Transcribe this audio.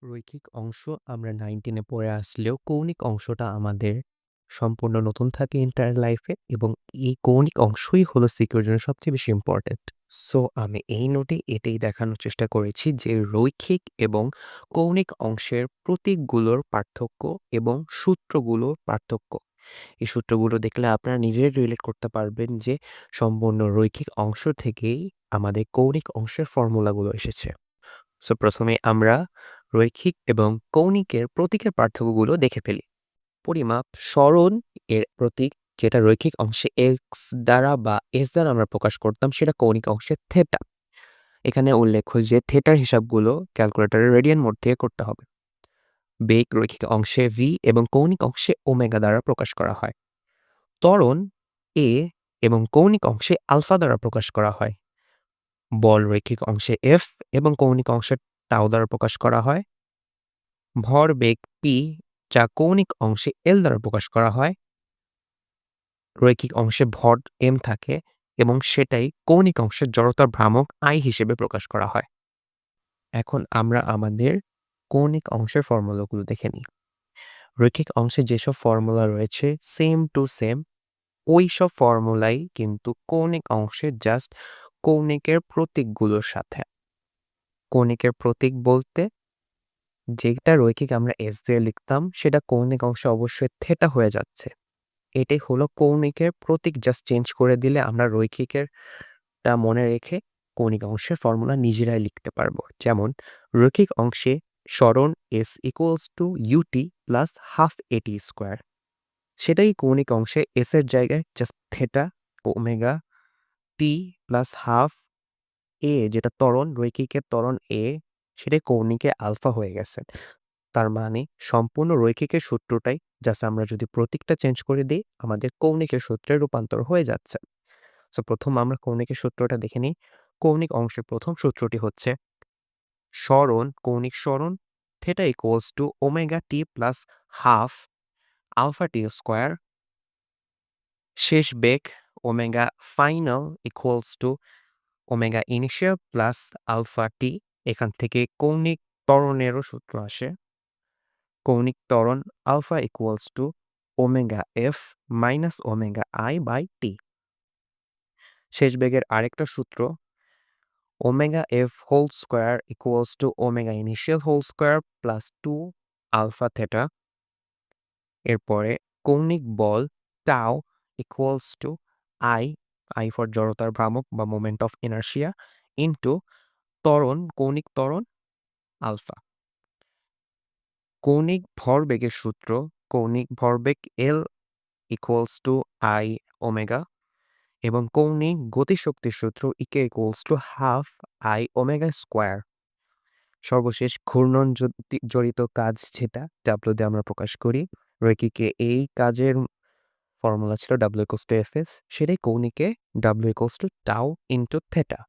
রৈখিক অংশ আমরা 9-10 এ পড়ে আসলেও কৌণিক অংশটা আমাদের সম্পূর্ণ নতুন থাকে এন্টায়ার লাইফে এবং এই কৌণিক অংশই হলো সিকিউর জন্য সবচেয়ে বেশি ইম্পোর্টেন্ট। সো আমি এই নোটে এটাই দেখানোর চেষ্টা করেছি যে রৈখিক এবং কৌণিক অংশের প্রতীকগুলোর পার্থক্য এবং সূত্রগুলোর পার্থক্য। এই সূত্রগুলো দেখলে আপনারা নিজেরাই রিলেট করতে পারবেন যে সম্পূর্ণ রৈখিক অংশ থেকেই আমাদের কৌণিক অংশের ফর্মুলাগুলো এসেছে। সো প্রথমে আমরা রৈখিক এবং কৌণিকের প্রতীকের পার্থক্যগুলো দেখে ফেলি। পরিমাপ সরণ এর প্রতীক যেটা রৈখিক অংশে এক্স দ্বারা বা এস দ্বারা আমরা প্রকাশ করতাম সেটা কৌণিক অংশে থেটা। এখানে উল্লেখ্য যে থেটার হিসাবগুলো ক্যালকুলেটরের রেডিয়ান মোড থেকে করতে হবে। বেগ রৈখিক অংশে ভি এবং কৌণিক অংশে ওমেগা দ্বারা প্রকাশ করা হয়। ত্বরণ এ এবং কৌণিক অংশে আলফা দ্বারা প্রকাশ করা হয়। বল রৈখিক অংশে এফ এবং কৌণিক অংশে টাউ দ্বারা প্রকাশ করা হয়। ভরবেগ পি যা কৌণিক অংশে এল দ্বারা প্রকাশ করা হয়। রৈখিক অংশে ভর এম থাকে এবং সেটাই কৌণিক অংশের জড়তার ভ্রামক আই হিসেবে প্রকাশ করা হয়। এখন আমরা আমাদের কৌণিক অংশের ফর্মুলাগুলো দেখে নিই। রৈখিক অংশে যেসব ফর্মুলা রয়েছে সেম টু সেম ওই সব ফর্মুলাই কিন্তু কৌণিক অংশে জাস্ট কৌণিকের প্রতীকগুলোর সাথে। কৌণিকের প্রতীক বলতে যেটা রৈখিক আমরা এস দিয়ে লিখতাম সেটা কৌণিক অংশে অবশ্যই থেটা হয়ে যাচ্ছে। এটাই হলো কৌণিকের প্রতীক, জাস্ট চেঞ্জ করে দিলে আমরা রৈখিকেরটা মনে রেখে কৌণিক অংশের ফর্মুলা নিজেরাই লিখতে পারবো। যেমন রৈখিক অংশে সরণ S equals to U T plus half A T square, সেটাই কৌণিক অংশে এস এর জায়গায় just theta omega T plus half A, যেটা ত্বরণ রৈখিকের ত্বরণ এ, সেটাই কৌণিকে আলফা হয়ে গেছে। তার মানে সম্পূর্ণ রৈখিকের সূত্রটাই জাস্ট আমরা যদি প্রতীকটা চেঞ্জ করে দিই আমাদের কৌণিকের সূত্রে রূপান্তর হয়ে যাচ্ছে। সো প্রথম আমরা কৌণিকের সূত্রটা দেখে নিই। কৌণিক অংশের প্রথম সূত্রটি হচ্ছে সরণ কৌণিক সরণ theta equals to omega T plus half alpha T square. শেষ বেগ omega final equals to omega initial plus alpha T. এখান থেকে কৌণিক ত্বরণেরও সূত্র আসে। কৌণিক ত্বরণ alpha equals to omega F minus omega I by T. শেষ বেগের আরেকটা সূত্র omega F whole square equals to omega initial whole square plus 2 alpha theta. এরপরে কৌণিক বল tau equals to I, I for জড়তার ভ্রামক বা মোমেন্ট অফ ইনার্শিয়া, ইন্টু ত্বরণ কৌণিক ত্বরণ আলফা। কৌণিক ভরবেগের সূত্র কৌণিক ভরবেগ L equals to I omega এবং কৌণিক গতিশক্তির সূত্র EK equals to half I omega square. সর্বশেষ ঘূর্ণন জড়িত কাজ যেটা ডাব্লিউ দিয়ে আমরা প্রকাশ করি, রৈখিকে এই কাজের ফর্মুলা ছিল W equals to F S, সেটাই কৌণিকে W equals to tau into theta.